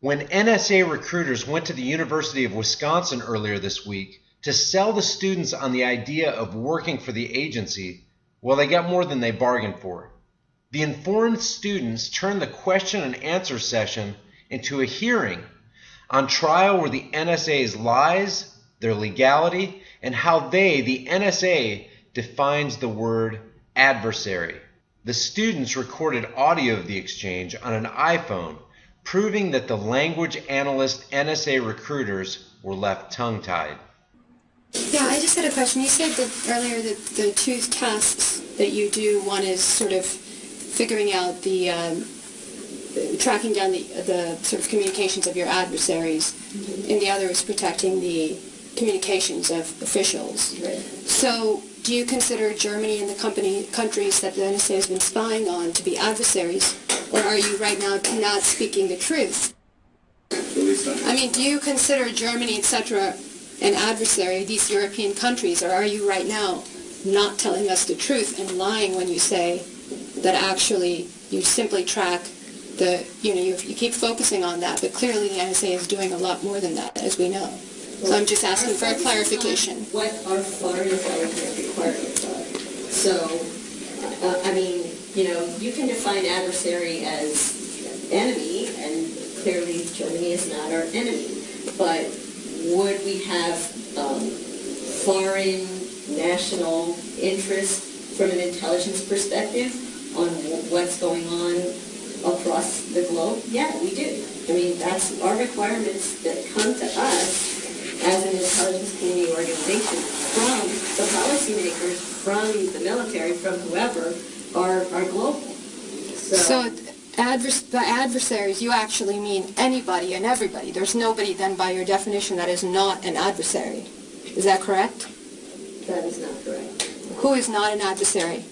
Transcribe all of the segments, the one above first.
When NSA recruiters went to the University of Wisconsin earlier this week to sell the students on the idea of working for the agency, well, they got more than they bargained for. The informed students turned the question and answer session into a hearing. On trial were the NSA's lies, their legality, and how they, the NSA, defines the word adversary. The students recorded audio of the exchange on an iPhone, proving that the language analyst NSA recruiters were left tongue-tied. Yeah, I just had a question. You said that earlier that the two tasks that you do, one is sort of figuring out the tracking down the sort of communications of your adversaries, and the other is protecting the communications of officials. Right. So do you consider Germany and the countries that the NSA has been spying on to be adversaries, or are you right now not speaking the truth? I mean, do you consider Germany, etc., an adversary, these European countries, or are you right now not telling us the truth and lying when you say that actually you simply track you keep focusing on that, but clearly the NSA is doing a lot more than that, as we know. So I'm just asking for a clarification. What our foreign intelligence requirements are. So, I mean, you can define adversary as enemy, and clearly Germany is not our enemy. But would we have foreign national interest from an intelligence perspective on what's going on across the globe? Yeah, we do. I mean, that's our requirements that come to us as an intelligence community organization from the policymakers, from the military, from whoever, are global. So the adversaries, you actually mean anybody and everybody. There's nobody then by your definition that is not an adversary. Is that correct? That is not correct. Who is not an adversary?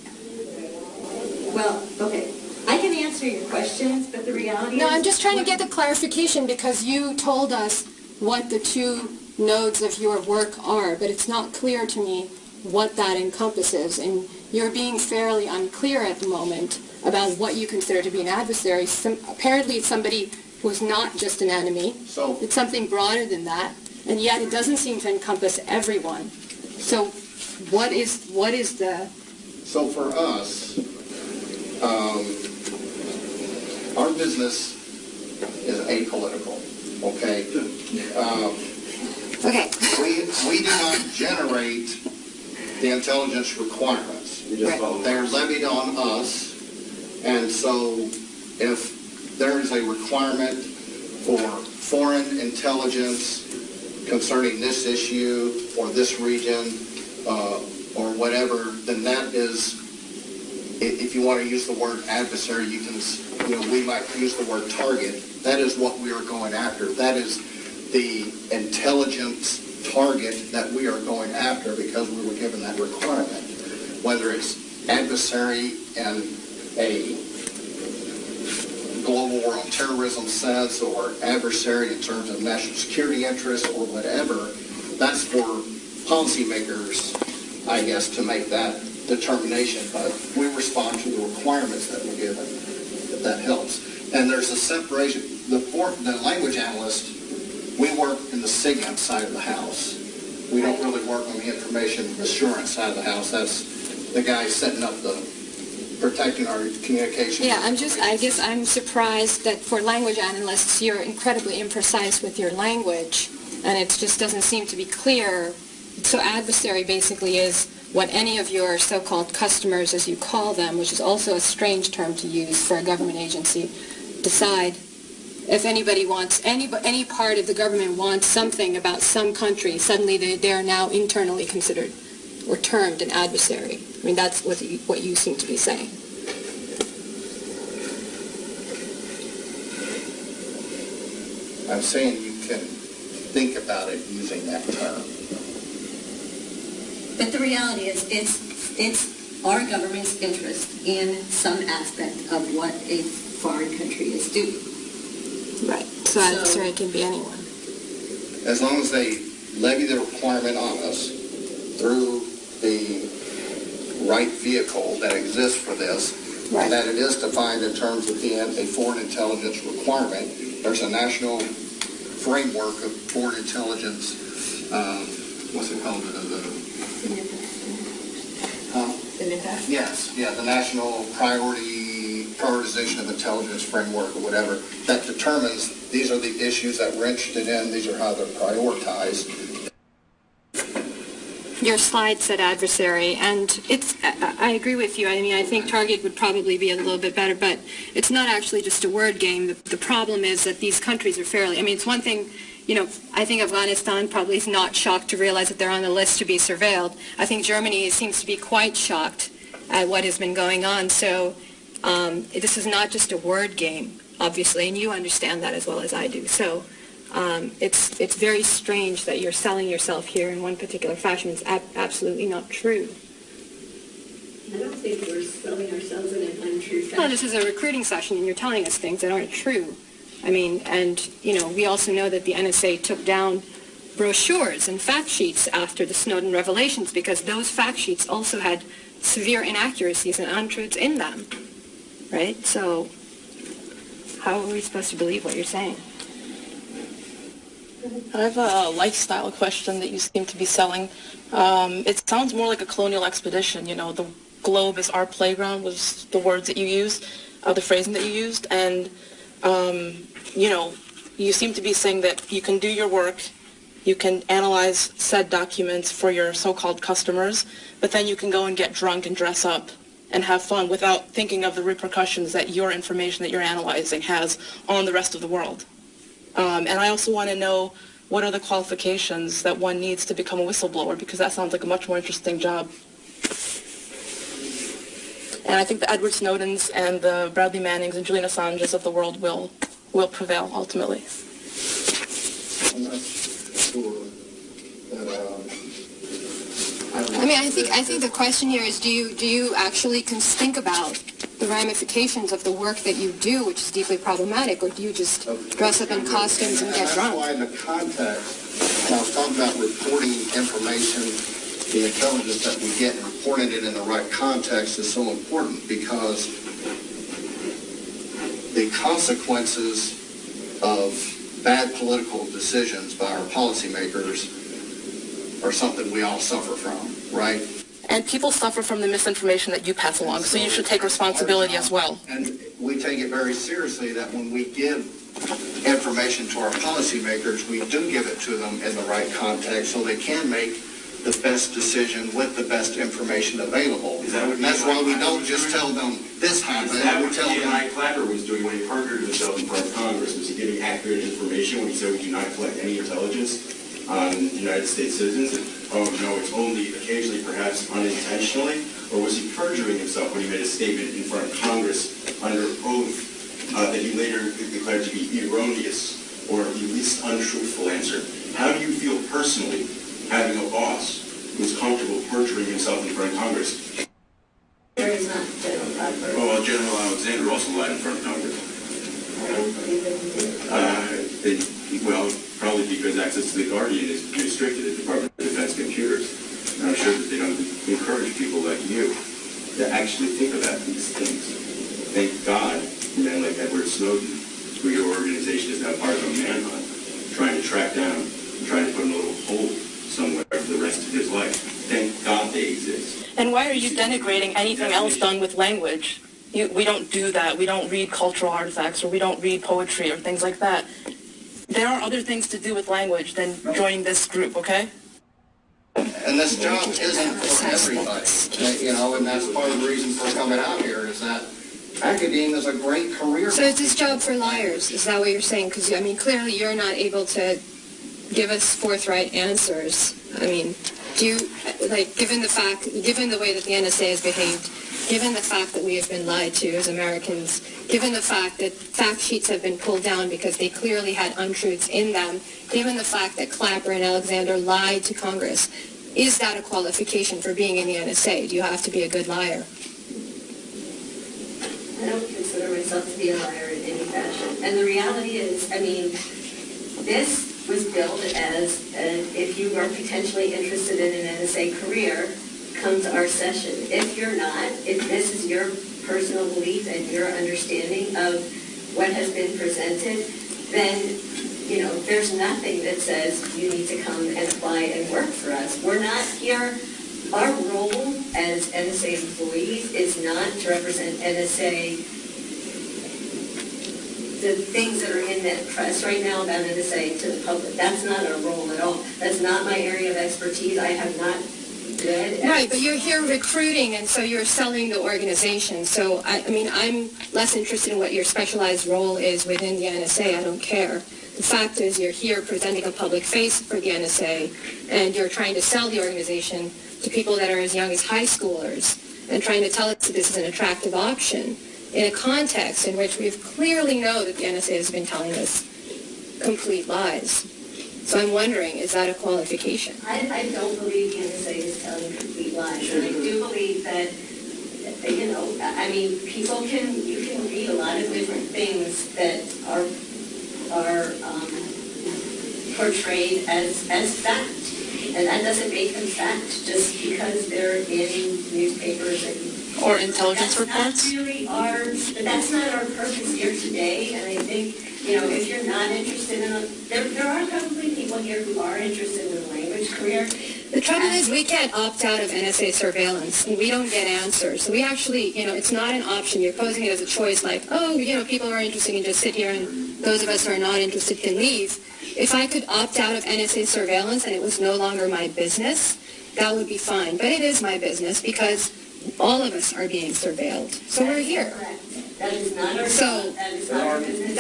Well, okay. I can answer your questions, but the reality is... No, I'm just trying to get the clarification because you told us what the two nodes of your work are, but it's not clear to me what that encompasses, and you're being fairly unclear at the moment about what you consider to be an adversary. Apparently it's somebody who's not just an enemy. So it's something broader than that, and yet it doesn't seem to encompass everyone. So what is the... So for us, our business is apolitical, okay? Okay. We do not generate the intelligence requirements. They're levied on us, and so if there is a requirement for foreign intelligence concerning this issue or this region or whatever, then that is, if you want to use the word adversary, you can, we might use the word target. That is what we are going after. That is the intelligence target that we are going after because we were given that requirement. Whether it's adversary in a global war on terrorism sense or adversary in terms of national security interests or whatever, that's for policymakers, I guess, to make that determination. But we respond to the requirements that we're given, if that helps. And there's a separation. The language analyst, we work in the SIGINT side of the house. We don't really work on the information assurance side of the house. That's the guy setting up protecting our communication. Yeah, I guess I'm surprised that for language analysts, you're incredibly imprecise with your language, and it just doesn't seem to be clear. So adversary basically is what any of your so-called customers, as you call them, which is also a strange term to use for a government agency, decide. If anybody wants, any part of the government wants something about some country, suddenly they are now internally considered or termed an adversary. I mean, that's what you seem to be saying. I'm saying you can think about it using that term. But the reality is it's our government's interest in some aspect of what a foreign country is doing. Right. So adversary can be anyone. As long as they levy the requirement on us through the right vehicle that exists for this, right, and that it is defined in terms of being a foreign intelligence requirement, there's a national framework of foreign intelligence. What's it called? Yes, yeah, the National Prioritization of Intelligence Framework or whatever, that determines these are the issues that we're interested in, these are how they're prioritized. Your slide said adversary, and I agree with you. I mean, I think target would probably be a little bit better, but it's not actually just a word game. The problem is that these countries are fairly, I mean, it's one thing, you know, I think Afghanistan probably is not shocked to realize that they're on the list to be surveilled. I think Germany seems to be quite shocked at what has been going on. So this is not just a word game, obviously, and you understand that as well as I do. So it's very strange that you're selling yourself here in one particular fashion. It's absolutely not true. I don't think we're selling ourselves in an untrue fashion. Well, this is a recruiting session, and you're telling us things that aren't true. I mean, and, you know, we also know that the NSA took down brochures and fact sheets after the Snowden revelations because those fact sheets also had severe inaccuracies and untruths in them, right? So how are we supposed to believe what you're saying? I have a lifestyle question that you seem to be selling. It sounds more like a colonial expedition. You know, the globe is our playground was the words that you used, the phrasing that you used. And, you know, you seem to be saying that you can do your work, you can analyze said documents for your so-called customers, but then you can go and get drunk and dress up and have fun without thinking of the repercussions that your information that you're analyzing has on the rest of the world. And I also want to know what are the qualifications that one needs to become a whistleblower, because that sounds like a much more interesting job. And I think the Edward Snowdens and the Bradley Mannings and Julian Assanges of the world will prevail ultimately. I'm not sure that, I mean, I think the question here is, do you actually think about the ramifications of the work that you do, which is deeply problematic, or do you just dress up in costumes and get drunk? That's why in the context, when I was talking about reporting information, the intelligence that we get and reporting it in the right context is so important, because the consequences of bad political decisions by our policymakers are something we all suffer from, right? And people suffer from the misinformation that you pass along, so you should take responsibility as well. And we take it very seriously that when we give information to our policymakers, we do give it to them in the right context so they can make the best decision with the best information available. And that's why we don't just tell them this happened. Is that we what tell them. Clapper was doing when he perjured himself in front of Congress? Was he giving accurate information when he said we do not collect any intelligence on United States citizens? And, oh no, it's only occasionally, perhaps unintentionally? Or was he perjuring himself when he made a statement in front of Congress under oath that he later declared to be erroneous or the least untruthful answer? How do you feel personally having a boss who's comfortable perjuring himself in front of Congress? There is not General Clapper. Oh, well, General Alexander also lied in front of Congress. I don't believe that he did. Well, probably because access to the Guardian is restricted at Department of Defense computers. And I'm sure that they don't encourage people like you to actually think about these things. Thank God, men like Edward Snowden, who your organization is now part of a manhunt, trying to track down, trying to put in a little hole somewhere for the rest of his life. Thank God they exist. And why are you denigrating anything else done with language? We don't do that. We don't read cultural artifacts, or we don't read poetry or things like that. There are other things to do with language than joining this group, okay? And this job isn't for everybody, you know, and that's part of the reason for coming out here is that academia is a great career. So it's this job for liars, is that what you're saying? Because, I mean, clearly you're not able to give us forthright answers. I mean, do you, like, given the way that the NSA has behaved, given the fact that we have been lied to as Americans, given the fact that fact sheets have been pulled down because they clearly had untruths in them, given the fact that Clapper and Alexander lied to Congress, is that a qualification for being in the NSA? Do you have to be a good liar? I don't consider myself to be a liar in any fashion. And the reality is, I mean, this was billed as, if you are potentially interested in an NSA career, come to our session. If you're not, if this is your personal belief and your understanding of what has been presented, then, you know, there's nothing that says you need to come and apply and work for us. We're not here. Our role as NSA employees is not to represent NSA, the things that are in that press right now about NSA to the public. That's not our role at all. That's not my area of expertise. I have not read. Right, but you're here recruiting, and so you're selling the organization. So, I mean, I'm less interested in what your specialized role is within the NSA. I don't care. The fact is you're here presenting a public face for the NSA, and you're trying to sell the organization to people that are as young as high schoolers and trying to tell us that this is an attractive option in a context in which we clearly know that the NSA has been telling us complete lies. So I'm wondering, is that a qualification? I don't believe the NSA is telling complete lies. And I do believe that, you know, I mean, you can read a lot of different things that are portrayed as fact. And that doesn't make them fact just because they're in newspapers or intelligence reports. That's not our purpose here today. And I think, you know, if you're not interested in there are probably people here who are interested in a language career. The trouble is we can't opt out of NSA surveillance, and we don't get answers. So we actually, you know, it's not an option. You're posing it as a choice, like, oh, you know, people are interested in just sit here, and those of us who are not interested can leave. If I could opt out of NSA surveillance and it was no longer my business, that would be fine. But it is my business because all of us are being surveilled. So we're here. That is not our so that is not our business.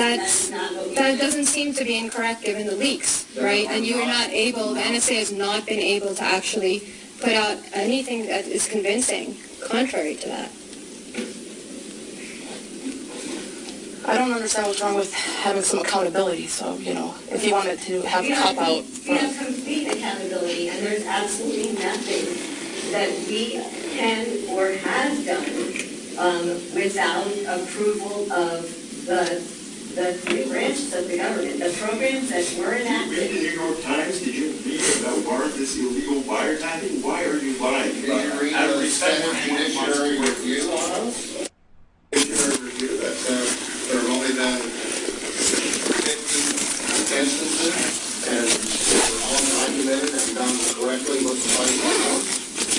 That doesn't seem to be incorrect given the leaks, right? And you are not able, the NSA has not been able to actually put out anything that is convincing contrary to that. I don't understand what's wrong with having some accountability. So, you know, if you wanted to have a cop-out. We have complete accountability, and there's absolutely nothing that we can or have done without approval of the three branches of the government. The programs that were enacted. Did you read the New York Times? Did you read about warrantless illegal wiretapping? Why are you lying? Did you read the Senate Judiciary Review on us? Judiciary Review that there have only been 50 instances, and they're all documented and done correctly with the money.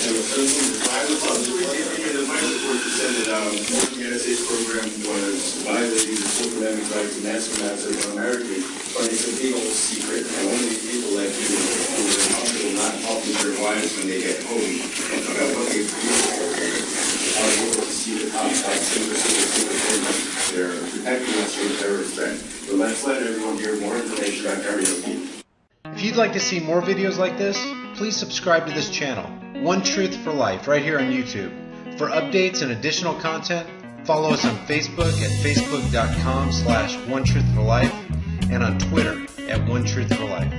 And the citizens are in the final report, you said that the NSA's program was violating the Fourth Amendment right to mass amounts of Americans, but it's a big old secret, and only people like you who are in hospital not talking to their wives when they get home about what they do are able to see the cops like secret things. They're protecting us from terrorist threat. So let's let everyone hear more information about karaoke. If you'd like to see more videos like this, please subscribe to this channel, One Truth for Life, right here on YouTube. For updates and additional content, follow us on Facebook at facebook.com/OneTruth4Life and on Twitter at OneTruth4Life.